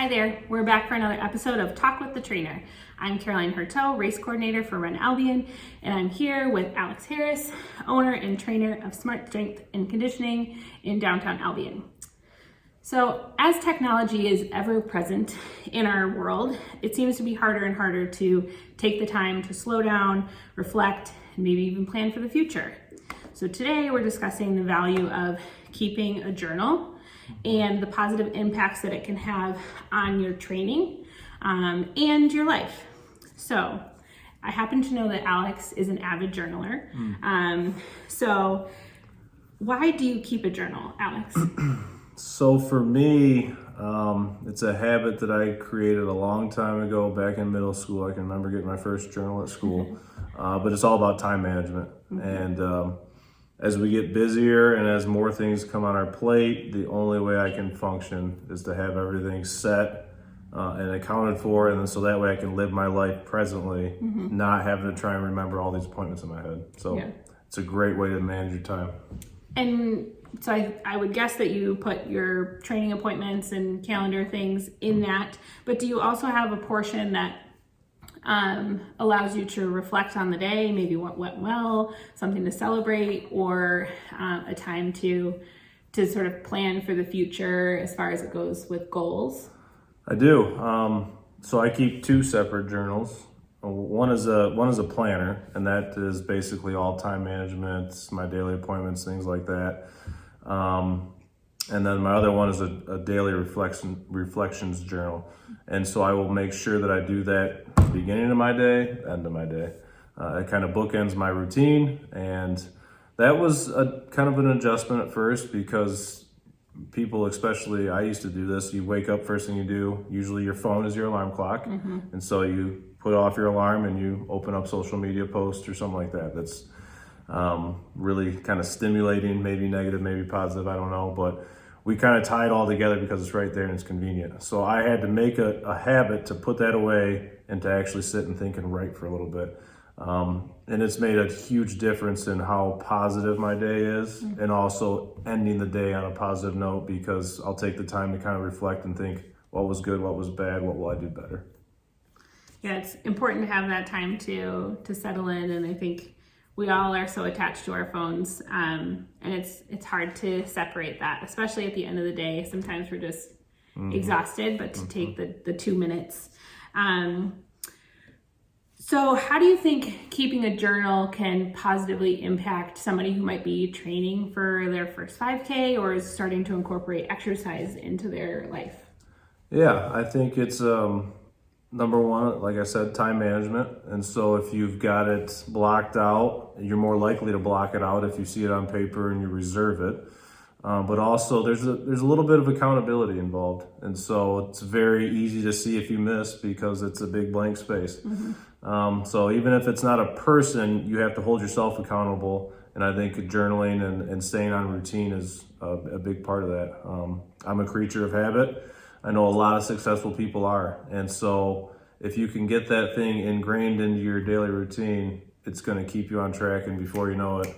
Hi there, we're back for another episode of Talk with the Trainer. I'm Caroline Hertel, race coordinator for Run Albion, and I'm here with Alex Harris, owner and trainer of Smart Strength and Conditioning in downtown Albion. So as technology is ever present in our world, it seems to be harder and harder to take the time to slow down, reflect, and maybe even plan for the future. So today we're discussing the value of keeping a journal and the positive impacts that it can have on your training and your life. So I happen to know that Alex is an avid journaler. So why do you keep a journal, Alex? So for me, it's a habit that I created a long time ago back in middle school. I can remember getting my first journal at school, but it's all about time management. And as we get busier and as more things come on our plate, the only way I can function is to have everything set and accounted for, and so that way I can live my life presently, not having to try and remember all these appointments in my head. So it's a great way to manage your time. And so I would guess that you put your training appointments and calendar things in that, but do you also have a portion that allows you to reflect on the day, maybe what went well, something to celebrate, or a time to sort of plan for the future as far as it goes with goals? I do. So I keep two separate journals. One is a planner, and that is basically all time management, my daily appointments, things like that. And then my other one is a daily reflections journal. And so I will make sure that I do that at the beginning of my day, end of my day. It kind of bookends my routine. And that was a kind of an adjustment at first because people, especially I used to do this, you wake up, first thing you do, usually your phone is your alarm clock. And so you put off your alarm and you open up social media posts or something like that. That's really kind of stimulating, maybe negative, maybe positive, I don't know, but we kind of tie it all together because it's right there and it's convenient. So I had to make a habit to put that away and to actually sit and think and write for a little bit. And it's made a huge difference in how positive my day is and also ending the day on a positive note because I'll take the time to kind of reflect and think what was good, what was bad, what will I do better. Yeah, it's important to have that time to settle in, and I think we all are so attached to our phones, and it's hard to separate that, especially at the end of the day. Sometimes we're just exhausted, but to take the 2 minutes. So how do you think keeping a journal can positively impact somebody who might be training for their first 5K or is starting to incorporate exercise into their life? Yeah, I think it's number one, like I said, time management. And so if you've got it blocked out, you're more likely to block it out if you see it on paper and you reserve it. But also there's a little bit of accountability involved. And so it's very easy to see if you miss because it's a big blank space. So even if it's not a person, you have to hold yourself accountable. And I think journaling and staying on routine is a big part of that. I'm a creature of habit. I know a lot of successful people are. And so if you can get that thing ingrained into your daily routine, it's going to keep you on track. And before you know it,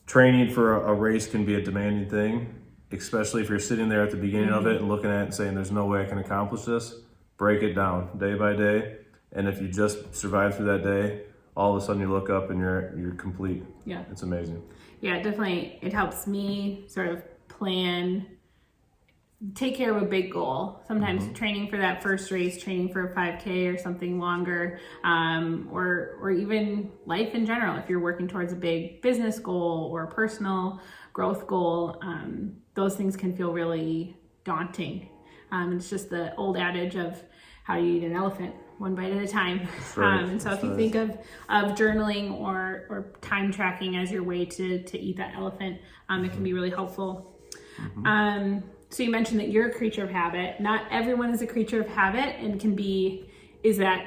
training for a race can be a demanding thing, especially if you're sitting there at the beginning of it and looking at it and saying, there's no way I can accomplish this. Break it down day by day. And if you just survive through that day, all of a sudden you look up and you're complete. Yeah. It's amazing. Yeah, definitely. It helps me sort of plan, take care of a big goal. Sometimes training for that first race, training for a 5K or something longer, or even life in general. If you're working towards a big business goal or a personal growth goal, those things can feel really daunting. It's just the old adage of how you eat an elephant, one bite at a time. And so if you think of journaling or time tracking as your way to eat that elephant, it can be really helpful. So you mentioned that you're a creature of habit. Not everyone is a creature of habit and is that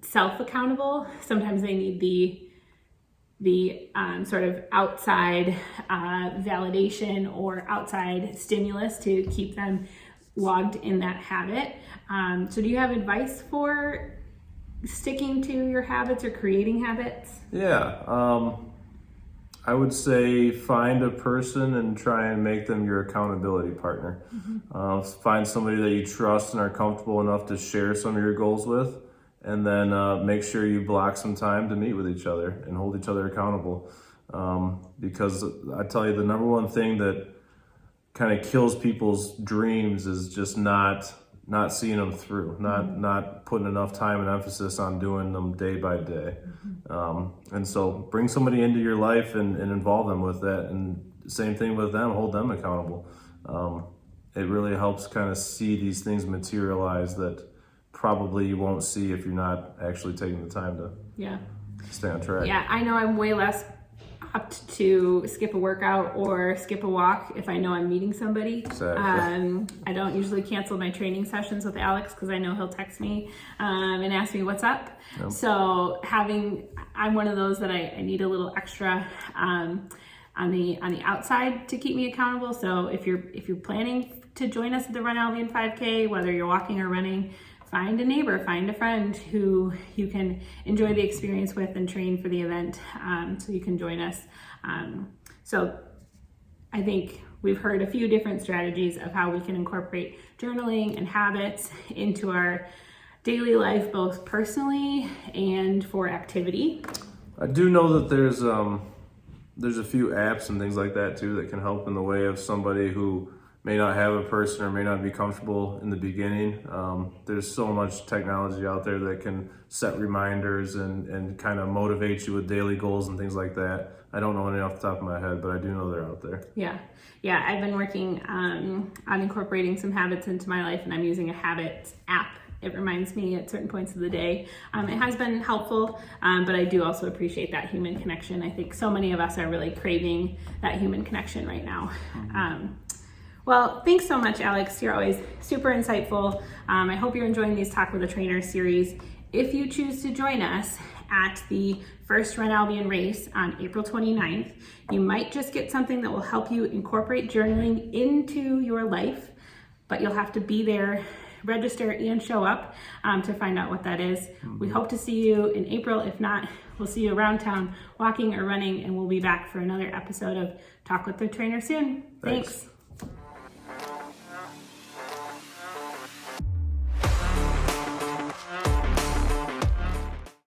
self-accountable. Sometimes they need the sort of outside validation or outside stimulus to keep them logged in that habit. So do you have advice for sticking to your habits or creating habits? Yeah. I would say find a person and try and make them your accountability partner. Find somebody that you trust and are comfortable enough to share some of your goals with, and then make sure you block some time to meet with each other and hold each other accountable. Because I tell you, the number one thing that kind of kills people's dreams is just not seeing them through, not putting enough time and emphasis on doing them day by day. And so bring somebody into your life and involve them with that. And same thing with them, hold them accountable. It really helps kind of see these things materialize that probably you won't see if you're not actually taking the time to stay on track. Yeah, I know I'm way less apt to skip a workout or skip a walk if I know I'm meeting somebody. Exactly. I don't usually cancel my training sessions with Alex because I know he'll text me and ask me what's up. Yep. So I'm one of those that I need a little extra on the outside to keep me accountable. So if you're planning to join us at the Run Albion 5K, whether you're walking or running, find a neighbor, find a friend who you can enjoy the experience with and train for the event, so you can join us. So I think we've heard a few different strategies of how we can incorporate journaling and habits into our daily life, both personally and for activity. I do know that there's a few apps and things like that too that can help in the way of somebody who may not have a person or may not be comfortable in the beginning. There's so much technology out there that can set reminders and kind of motivate you with daily goals and things like that. I don't know any off the top of my head, but I do know they're out there. Yeah, I've been working on incorporating some habits into my life, and I'm using a habits app. It reminds me at certain points of the day. It has been helpful, but I do also appreciate that human connection. I think so many of us are really craving that human connection right now. Well, thanks so much, Alex. You're always super insightful. I hope you're enjoying these Talk with a Trainer series. If you choose to join us at the first Run Albion race on April 29th, you might just get something that will help you incorporate journaling into your life, but you'll have to be there, register, and show up to find out what that is. We hope to see you in April. If not, we'll see you around town walking or running, and we'll be back for another episode of Talk with the Trainer soon. Thanks.